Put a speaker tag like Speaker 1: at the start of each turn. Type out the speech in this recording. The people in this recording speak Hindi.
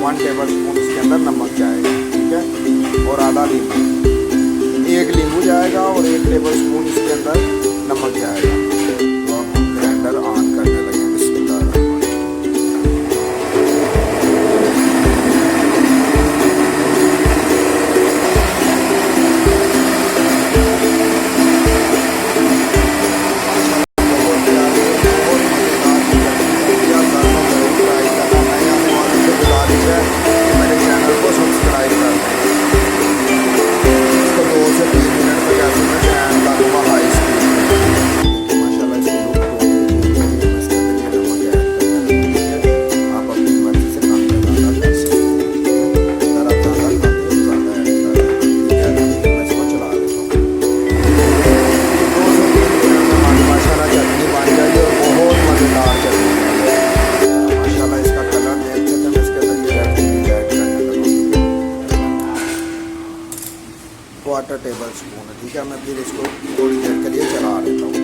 Speaker 1: 1 टेबल स्पून इसके अंदर नमक जाएगा, ठीक है, और आधा नींबू, 1 नींबू जाएगा और 1 टेबल स्पून इसके अंदर नमक जाएगा। तो अब हम ग्राइंडर ऑन करने लगे। टेबल स्पून है, ठीक है। मैं फिर इसको थोड़ी देर के लिए चला लेता हूँ।